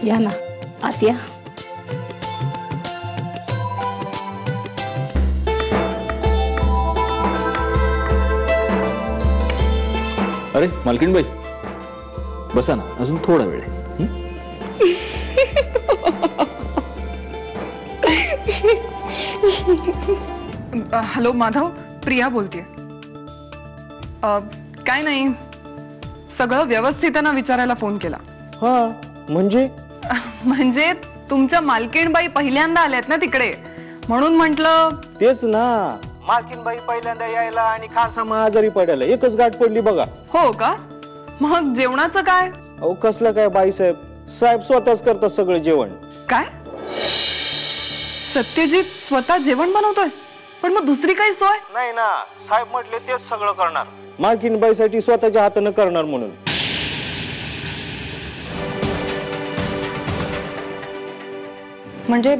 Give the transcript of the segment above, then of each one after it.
या ना आत या. अरे मालकीणबाई बसा ना, अजून थोडा वेळ आहे. हॅलो माधव, प्रिया बोलतेय. काय नाही, सगळं व्यवस्थित आहे ना विचारायला फोन केला. हा म्हणजे तुमच्या मालकीणबाई पहिल्यांदा आल्यात ना तिकडे, म्हणून म्हटलं. तेच ना, मालकीनबाई पहिल्यांदा यायला आणि खानसामा आजारी पडायला एकच गाठ पडली बघा. हो का? मग जेवणाचं काय? अहो कसलं काय बाईसाहेब, साहेब स्वतःच करतात सगळं जेवण. काय? सत्यजित स्वतः जेवण बनवतोय? पण मग दुसरी काही सोय नाही ना, साहेब म्हटले तेच सगळं करणार. मालकीनबाईसाठी स्वतःच्या हाताने करणार म्हणून. म्हणजे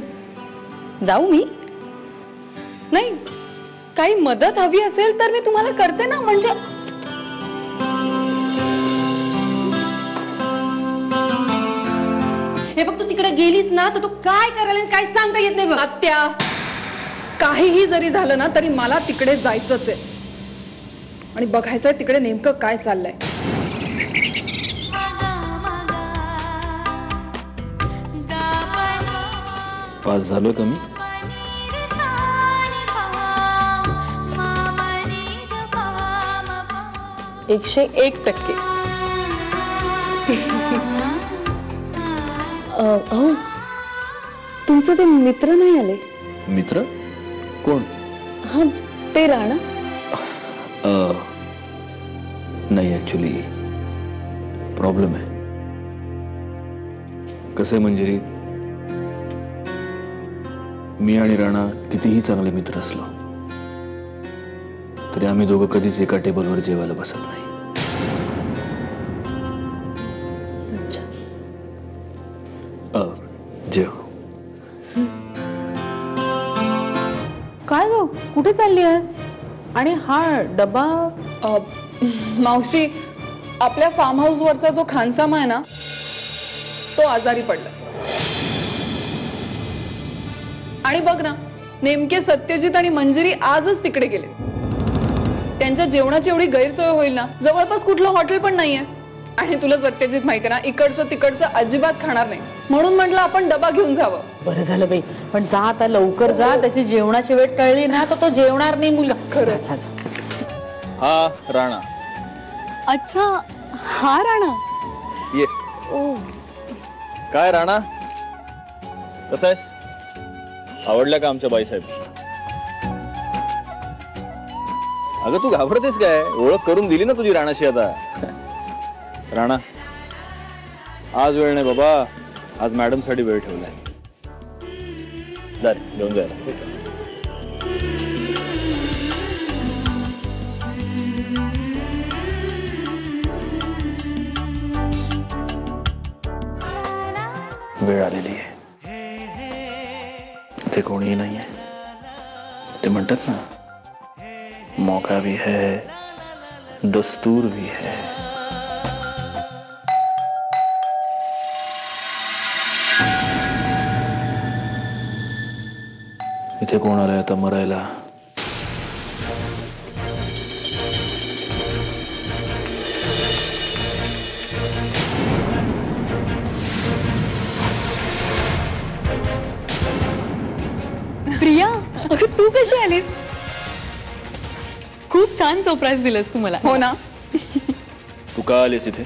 जाऊ मी? नाही, काही मदत हवी असेल तर मी तुम्हाला करते ना. म्हणजे हे बघ, तू तिकडे गेलीस ना तर तू काय करायला काय सांगता येत नाही बघ. आत्या, काहीही जरी झालं ना तरी मला तिकडे जायचंच आहे आणि बघायचंय तिकडे नेमकं काय चाललंय. पास झालो का मी? एकशे 1%. अहो, तुमचे ते मित्र नाही आले? मित्र कोण? हा, ते राणा. नाही, ऍक्च्युली प्रॉब्लेम आहे. कसे मंजिरी, मी आणि राणा कितीही चांगले मित्र असलो तरी आम्ही दोघं कधीच एका टेबलवर जेवायला बसत नाही. अच्छा. जेव. काय गो, कुठे चालली आहेस? आणि हा डबा? मावशी, आपल्या फार्म हाऊस वरचा जो खानसामा आहे ना तो आजारी पडला. आणि बघ ना, नेमके सत्यजित आणि मंजिरी आजच तिकडे गेले. त्यांच्या जेवणाची एवढी गैरसोय होईल ना, जवळपास कुठलं हॉटेल पण नाहीये. आणि तुला सत्यजित माहिती ना, इकडचं तिकडचं अजिबात खाणार नाही. म्हणून म्हटलं आपण डबा घेऊन जावं. बरं झालं बाई, पण जा आता लवकर जा. त्याची जेवणाची वेळ टळली ना तर तो जेवणार नाही मुलगा. खरंच. हा राणा. अच्छा, हा राणा. ये. काय राणा, कसं आहेस? आवडल्या का आमच्या बाईसाहेब? अगं तू घाबरतेस काय? ओळख करून दिली ना तुझी राणाशी आता. राणा, आज वेळ नाही बाबा, आज मॅडम साठी वेळ ठेवलाय. घेऊन जायला. वेळ आलेली आहे. ते कोणीही नाही आहे. ते म्हणतात ना, मौका भी है, दस्तूर भी है. इथे कोण आलंय आता मरायला? प्रिया, अगं तू कशी आलीस? खूप छान सरप्राईज दिलंस तू मला. हो ना. तू का आलीस इथे?